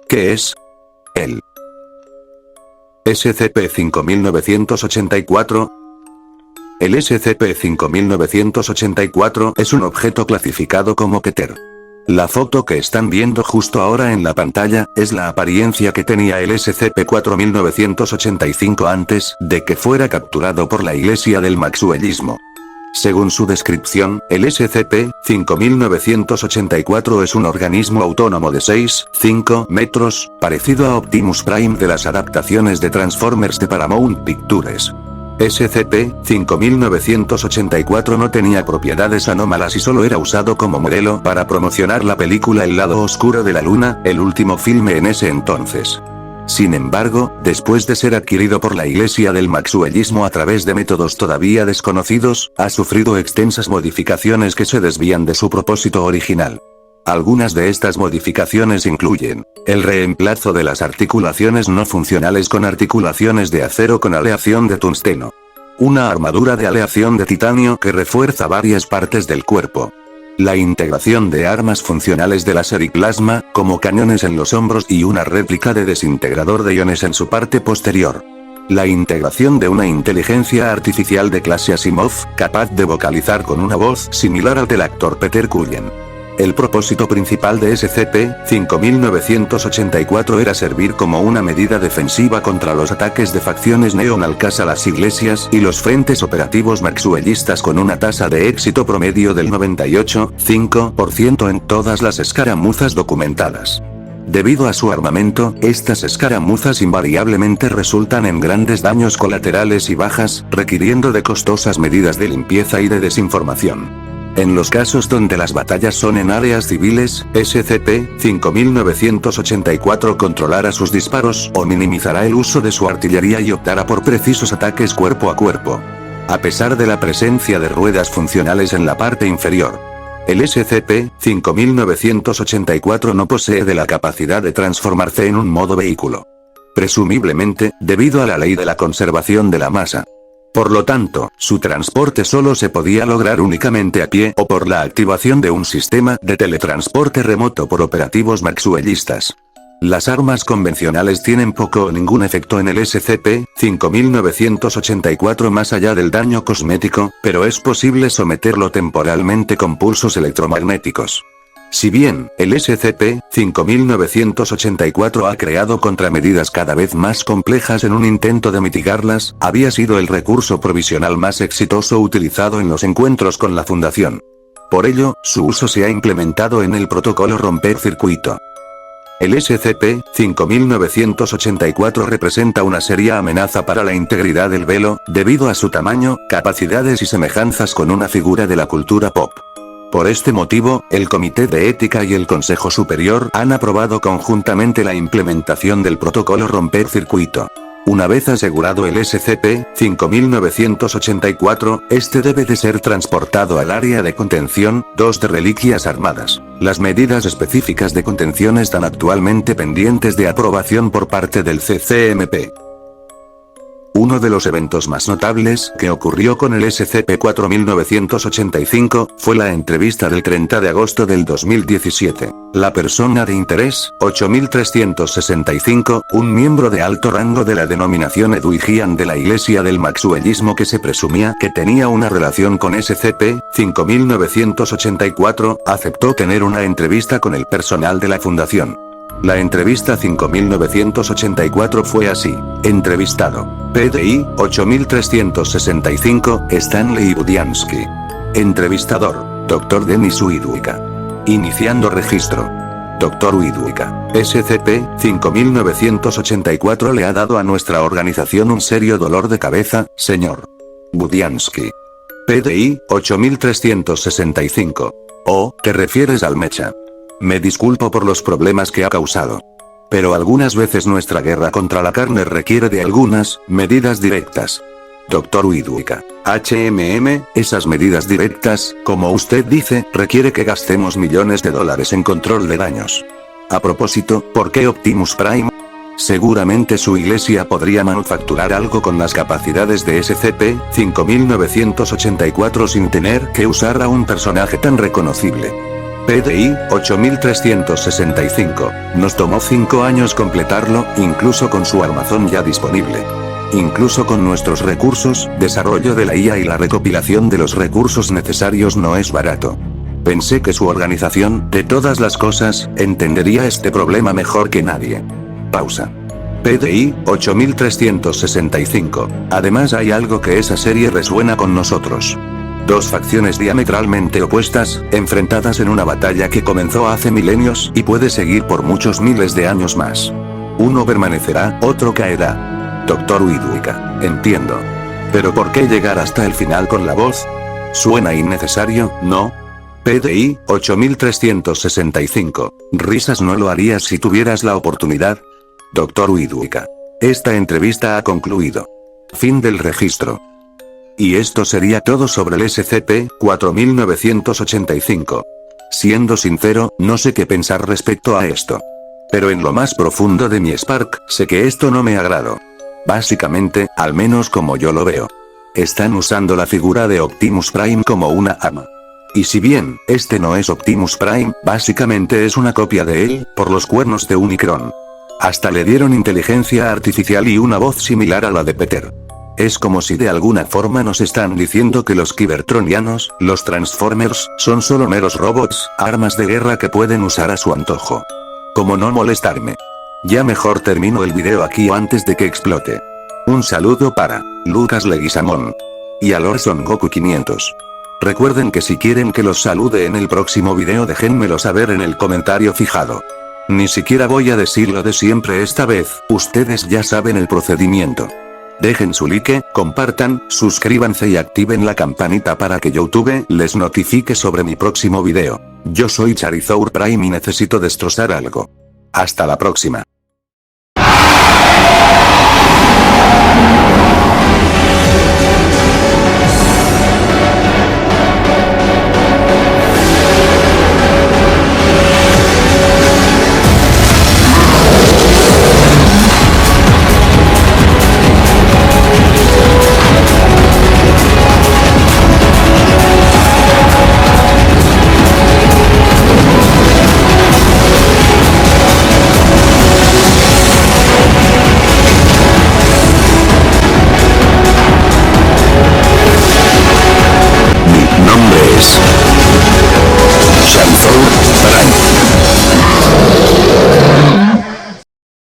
¿Qué es? El SCP-5984. El SCP-5984 es un objeto clasificado como Keter. La foto que están viendo justo ahora en la pantalla, es la apariencia que tenía el SCP-4985 antes de que fuera capturado por la Iglesia del Maxwellismo. Según su descripción, el SCP-5984 es un organismo autónomo de 6,5 metros, parecido a Optimus Prime de las adaptaciones de Transformers de Paramount Pictures. SCP-5984 no tenía propiedades anómalas y solo era usado como modelo para promocionar la película El lado oscuro de la luna, el último filme en ese entonces. Sin embargo, después de ser adquirido por la Iglesia del Maxwellismo a través de métodos todavía desconocidos, ha sufrido extensas modificaciones que se desvían de su propósito original. Algunas de estas modificaciones incluyen el reemplazo de las articulaciones no funcionales con articulaciones de acero con aleación de tungsteno, una armadura de aleación de titanio que refuerza varias partes del cuerpo, la integración de armas funcionales de láser y plasma, como cañones en los hombros y una réplica de desintegrador de iones en su parte posterior. La integración de una inteligencia artificial de clase Asimov, capaz de vocalizar con una voz similar al del actor Peter Cullen. El propósito principal de SCP-5984 era servir como una medida defensiva contra los ataques de facciones neonazis a las iglesias y los frentes operativos maxwellistas con una tasa de éxito promedio del 98,5% en todas las escaramuzas documentadas. Debido a su armamento, estas escaramuzas invariablemente resultan en grandes daños colaterales y bajas, requiriendo de costosas medidas de limpieza y de desinformación. En los casos donde las batallas son en áreas civiles, SCP-5984 controlará sus disparos o minimizará el uso de su artillería y optará por precisos ataques cuerpo a cuerpo. A pesar de la presencia de ruedas funcionales en la parte inferior, el SCP-5984 no posee de la capacidad de transformarse en un modo vehículo. Presumiblemente, debido a la ley de la conservación de la masa. Por lo tanto, su transporte solo se podía lograr únicamente a pie o por la activación de un sistema de teletransporte remoto por operativos maxwellistas. Las armas convencionales tienen poco o ningún efecto en el SCP-5984 más allá del daño cosmético, pero es posible someterlo temporalmente con pulsos electromagnéticos. Si bien, el SCP-5984 ha creado contramedidas cada vez más complejas en un intento de mitigarlas, había sido el recurso provisional más exitoso utilizado en los encuentros con la Fundación. Por ello, su uso se ha implementado en el protocolo romper circuito. El SCP-5984 representa una seria amenaza para la integridad del velo, debido a su tamaño, capacidades y semejanzas con una figura de la cultura pop. Por este motivo, el Comité de Ética y el Consejo Superior han aprobado conjuntamente la implementación del protocolo romper circuito. Una vez asegurado el SCP-5984, este debe de ser transportado al área de contención 2 de reliquias armadas. Las medidas específicas de contención están actualmente pendientes de aprobación por parte del CCMP. Uno de los eventos más notables que ocurrió con el SCP-4985 fue la entrevista del 30 de agosto del 2017. La persona de interés, 8365, un miembro de alto rango de la denominación Eduigian de la Iglesia del Maxwellismo que se presumía que tenía una relación con SCP-5984, aceptó tener una entrevista con el personal de la Fundación. La entrevista 5984 fue así. Entrevistado. PDI, 8365, Stanley Budiansky. Entrevistador. Dr. Denis Uiduika. Iniciando registro. Dr. Uiduika. SCP-5984 le ha dado a nuestra organización un serio dolor de cabeza, señor Budiansky. PDI, 8365. Oh, ¿te refieres al Mecha? Me disculpo por los problemas que ha causado. Pero algunas veces nuestra guerra contra la carne requiere de algunas medidas directas. Dr. Uiduika. Esas medidas directas, como usted dice, requiere que gastemos millones de dólares en control de daños. A propósito, ¿por qué Optimus Prime? Seguramente su iglesia podría manufacturar algo con las capacidades de SCP-5984 sin tener que usar a un personaje tan reconocible. PDI, 8365. Nos tomó 5 años completarlo, incluso con su armazón ya disponible. Incluso con nuestros recursos, desarrollo de la IA y la recopilación de los recursos necesarios no es barato. Pensé que su organización, de todas las cosas, entendería este problema mejor que nadie. Pausa. PDI, 8365. Además hay algo que esa serie resuena con nosotros. Dos facciones diametralmente opuestas, enfrentadas en una batalla que comenzó hace milenios y puede seguir por muchos miles de años más. Uno permanecerá, otro caerá. Dr. Ueduika, entiendo. Pero ¿por qué llegar hasta el final con la voz? Suena innecesario, ¿no? PDI, 8365. Risas, no lo harías si tuvieras la oportunidad. Dr. Ueduika. Esta entrevista ha concluido. Fin del registro. Y esto sería todo sobre el SCP-4985. Siendo sincero, no sé qué pensar respecto a esto. Pero en lo más profundo de mi Spark, sé que esto no me agradó. Básicamente, al menos como yo lo veo. Están usando la figura de Optimus Prime como una ama. Y si bien, este no es Optimus Prime, básicamente es una copia de él, por los cuernos de Unicron. Hasta le dieron inteligencia artificial y una voz similar a la de Peter. Es como si de alguna forma nos están diciendo que los Cybertronianos, los Transformers, son solo meros robots, armas de guerra que pueden usar a su antojo. ¿Cómo no molestarme? Ya mejor termino el video aquí antes de que explote. Un saludo para Lucas Leguizamón y a Lord Son Goku 500. Recuerden que si quieren que los salude en el próximo video déjenmelo saber en el comentario fijado. Ni siquiera voy a decir lo de siempre esta vez, ustedes ya saben el procedimiento. Dejen su like, compartan, suscríbanse y activen la campanita para que YouTube les notifique sobre mi próximo video. Yo soy Charizard Prime y necesito destrozar algo. Hasta la próxima.